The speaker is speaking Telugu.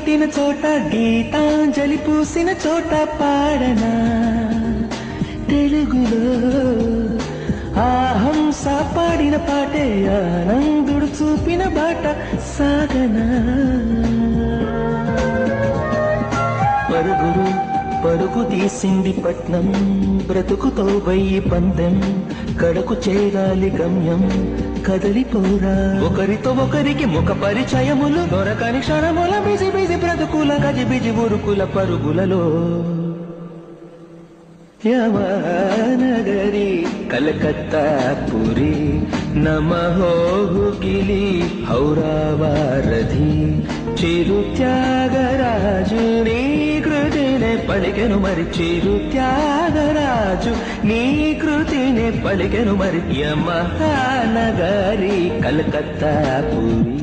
పుట్టిన చోట గీతాంజలి పూసిన చోట పాడనా తెలుగులో ఆహంస పాడిన పాటే ఆనందుడు చూపిన బాట సాగనా పరుగురు పరుగు తీసింది పట్నం బ్రతుకుతో వెయ్యి పందెం కడకు చేరాలి గమ్యం కదలిపోరా ఒకరితో ఒకరికి ముఖ పరిచయములు దొరకని క్షణముల బిజి బిజి బ్రతుకుల గజి బిజి ఉరుకుల పరుగులలో యమనగరి కలకత్తా పురి నమహోగిలి హౌరావారధి చిరు త్యాగరాజు నీ కృతినే పలికెను మరి చిరు త్యాగరాజు నీ కృతినే పలికెను మరి యమహానగరి కలకత్తా పురి